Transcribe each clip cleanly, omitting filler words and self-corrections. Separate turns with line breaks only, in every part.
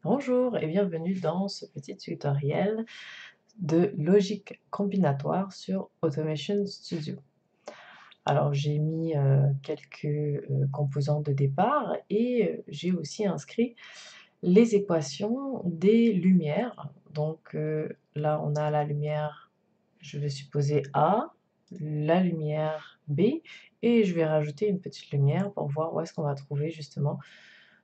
Bonjour et bienvenue dans ce petit tutoriel de logique combinatoire sur Automation Studio. Alors j'ai mis quelques composants de départ et j'ai aussi inscrit les équations des lumières. Donc là on a la lumière, je vais supposer A, la lumière B et je vais rajouter une petite lumière pour voir où est-ce qu'on va trouver justement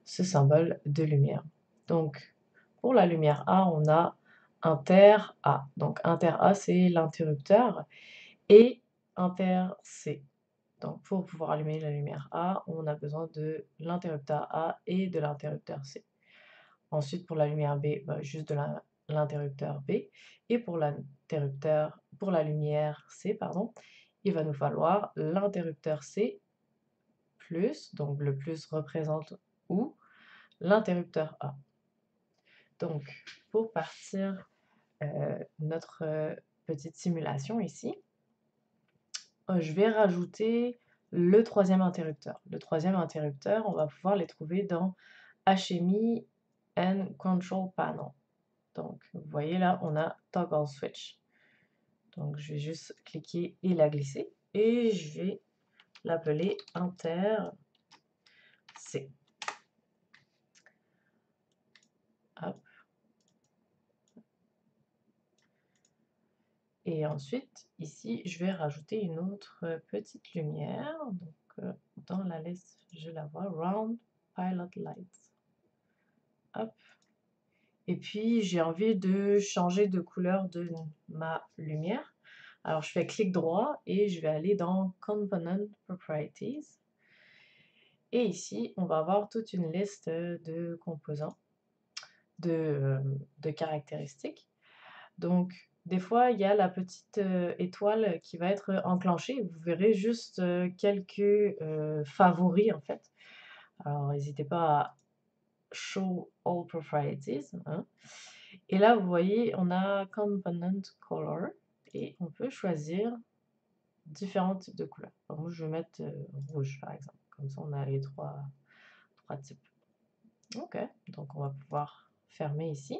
ce symbole de lumière. Donc pour la lumière A, on a inter A. Donc inter A, c'est l'interrupteur et inter C. Donc pour pouvoir allumer la lumière A, on a besoin de l'interrupteur A et de l'interrupteur C. Ensuite pour la lumière B, juste de l'interrupteur B. Et pour la lumière C, pardon, il va nous falloir l'interrupteur C plus, donc le plus représente ou l'interrupteur A. Donc, pour partir notre petite simulation ici, je vais rajouter le troisième interrupteur. Le troisième interrupteur, on va pouvoir les trouver dans HMI and Control Panel. Donc, vous voyez là, on a Toggle Switch. Donc, je vais juste cliquer et la glisser. Et je vais l'appeler Inter C. Hop. Et ensuite, ici, je vais rajouter une autre petite lumière. Donc, dans la liste, je la vois, Round Pilot Light. Hop. Et puis, j'ai envie de changer de couleur de ma lumière. Alors, je fais clic droit et je vais aller dans Component Properties. Et ici, on va avoir toute une liste de composants, de caractéristiques. Donc, des fois, il y a la petite étoile qui va être enclenchée. Vous verrez juste quelques favoris, en fait. Alors, n'hésitez pas à Show All Properties, hein. Et là, vous voyez, on a Component Color. Et on peut choisir différents types de couleurs. Alors, moi, je vais mettre rouge, par exemple. Comme ça, on a les trois types. OK, donc on va pouvoir fermer ici.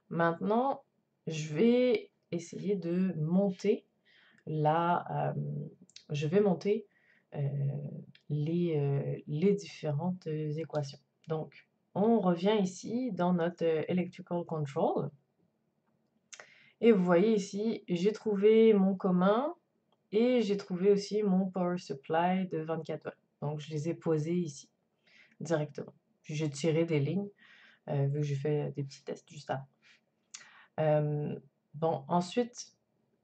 Maintenant, je vais essayer de monter je vais monter les différentes équations. Donc, on revient ici dans notre Electrical Control. Et vous voyez ici, j'ai trouvé mon commun et j'ai trouvé aussi mon Power Supply de 24 volts. Donc, je les ai posés ici directement. Puis j'ai tiré des lignes, vu que j'ai fait des petits tests juste avant. Bon, ensuite,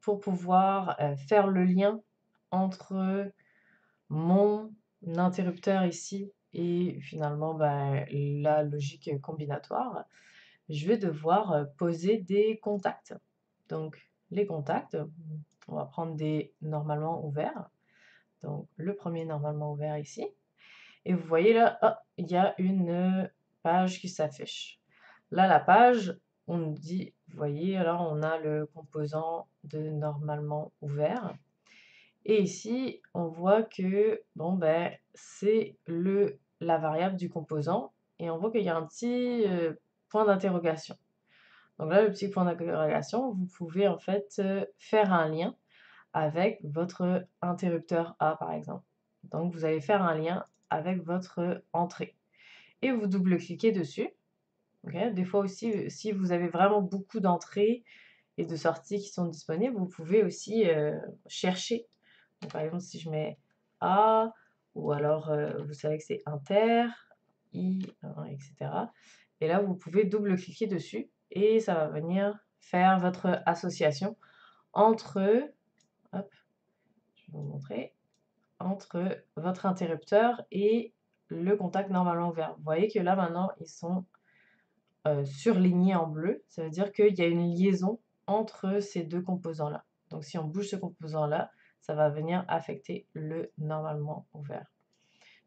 pour pouvoir faire le lien entre mon interrupteur ici et finalement la logique combinatoire, je vais devoir poser des contacts. Donc, les contacts, on va prendre des normalement ouverts. Donc, le premier normalement ouvert ici. Et vous voyez là, oh, il y a une page qui s'affiche. Là, la page, on nous dit, vous voyez, alors on a le composant de normalement ouvert. Et ici, on voit que bon, c'est la variable du composant. Et on voit qu'il y a un petit point d'interrogation. Donc là, le petit point d'interrogation, vous pouvez en fait faire un lien avec votre interrupteur A, par exemple. Donc, vous allez faire un lien avec votre entrée. Et vous double-cliquez dessus. Okay. Des fois aussi, si vous avez vraiment beaucoup d'entrées et de sorties qui sont disponibles, vous pouvez aussi chercher. Donc, par exemple, si je mets A, ou alors vous savez que c'est inter, I, etc. Et là, vous pouvez double-cliquer dessus et ça va venir faire votre association entre, hop, je vais vous montrer, entre votre interrupteur et le contact normalement ouvert. Vous voyez que là, maintenant, ils sont surlignés en bleu. Ça veut dire qu'il y a une liaison entre ces deux composants-là. Donc, si on bouge ce composant-là, ça va venir affecter le normalement ouvert.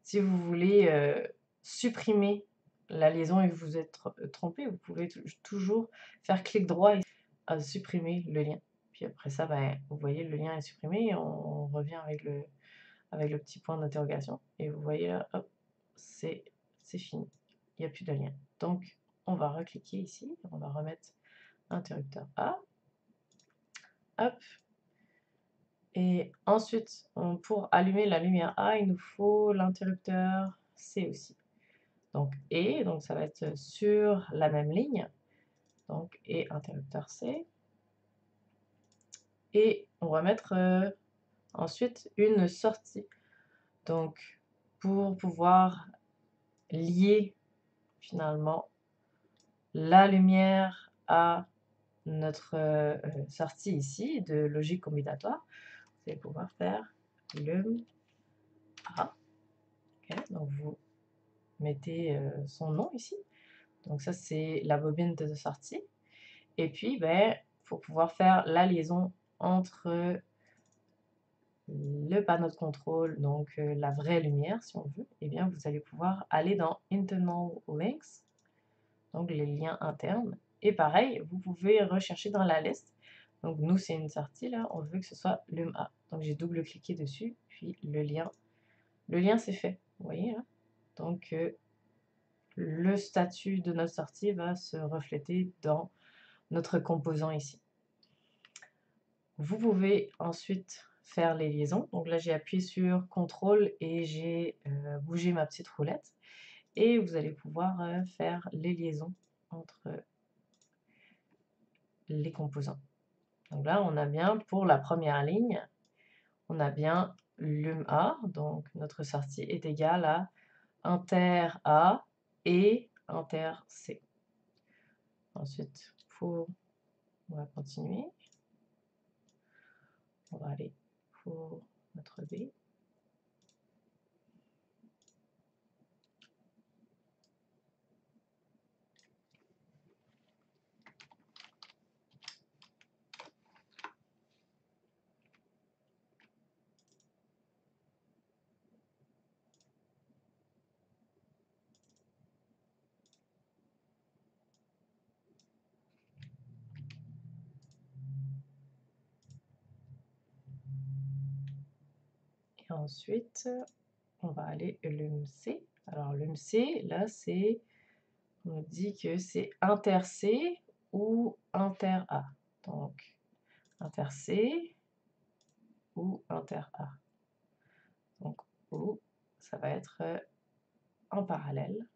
Si vous voulez supprimer la liaison et que vous êtes trompé, vous pouvez toujours faire clic droit et supprimer le lien. Puis après ça, vous voyez, le lien est supprimé et on revient avec le petit point d'interrogation. Et vous voyez là, hop, c'est fini. Il n'y a plus de lien. Donc, on va recliquer ici, on va remettre interrupteur A, hop, et ensuite, pour allumer la lumière A, il nous faut l'interrupteur C aussi. Donc, et, donc ça va être sur la même ligne, donc, et interrupteur C. Et on va mettre ensuite une sortie. Donc, pour pouvoir lier finalement la lumière à notre sortie ici de logique combinatoire, vous allez pouvoir faire lum A. Okay, donc vous mettez son nom ici. Donc ça c'est la bobine de sortie. Et puis ben faut pouvoir faire la liaison entre le panneau de contrôle, donc la vraie lumière si on veut. Et bien vous allez pouvoir aller dans Internal Links, donc les liens internes. Et pareil, vous pouvez rechercher dans la liste. Donc nous, c'est une sortie, là, on veut que ce soit LUMA. Donc j'ai double-cliqué dessus, puis le lien c'est fait, vous voyez là. Donc le statut de notre sortie va se refléter dans notre composant ici. Vous pouvez ensuite faire les liaisons. Donc là, j'ai appuyé sur CTRL et j'ai bougé ma petite roulette. Et vous allez pouvoir faire les liaisons entre les composants. Donc là, on a bien pour la première ligne, on a bien LUMA, donc notre sortie est égale à inter A et inter C. Ensuite, on va continuer. On va aller pour notre B. Et ensuite, on va aller LUMC. Alors LUMC, là, on nous dit que c'est inter C ou inter A. Donc, inter C ou inter A. Donc, ou, ça va être en parallèle,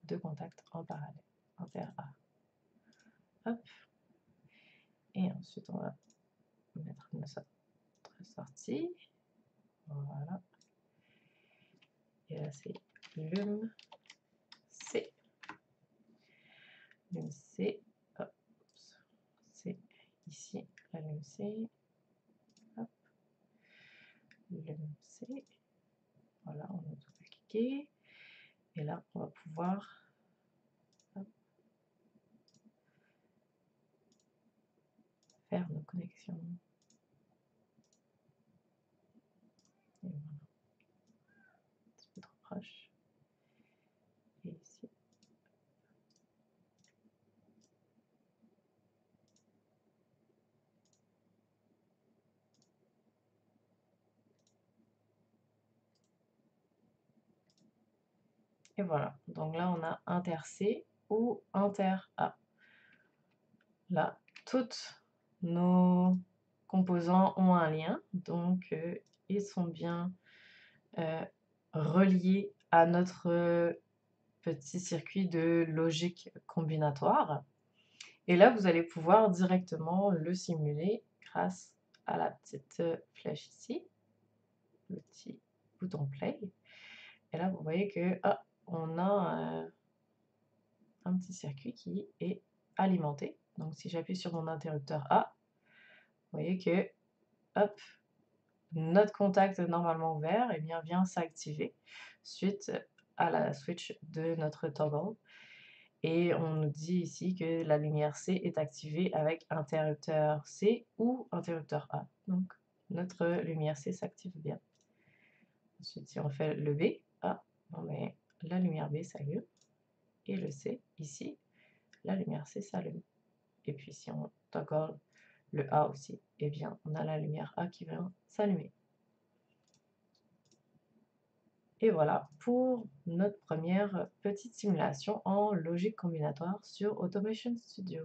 deux contacts en parallèle, inter A. Hop. Et ensuite, on va mettre notre sortie. Voilà. Et là, c'est LUM C. LUM C. Hop. C'est ici, la LUM C. Hop. LUM C. Voilà, on va double-cliquer. Et là, on va pouvoir faire nos connexions. Et voilà. Un petit peu trop proche. Et ici. Et voilà. Donc là, on a inter C ou inter A. Là, toutes nos composants ont un lien, donc ils sont bien reliés à notre petit circuit de logique combinatoire. Et là, vous allez pouvoir directement le simuler grâce à la petite flèche ici, le petit bouton play. Et là, vous voyez que on a un petit circuit qui est alimenté. Donc, si j'appuie sur mon interrupteur A, vous voyez que hop, notre contact normalement ouvert eh bien, vient s'activer suite à la switch de notre toggle. Et on nous dit ici que la lumière C est activée avec interrupteur C ou interrupteur A. Donc notre lumière C s'active bien. Ensuite, si on fait le B, on met la lumière B s'allume. Et le C, ici, la lumière C s'allume. Et puis si on toggle le A aussi, eh bien on a la lumière A qui vient s'allumer. Et voilà pour notre première petite simulation en logique combinatoire sur Automation Studio.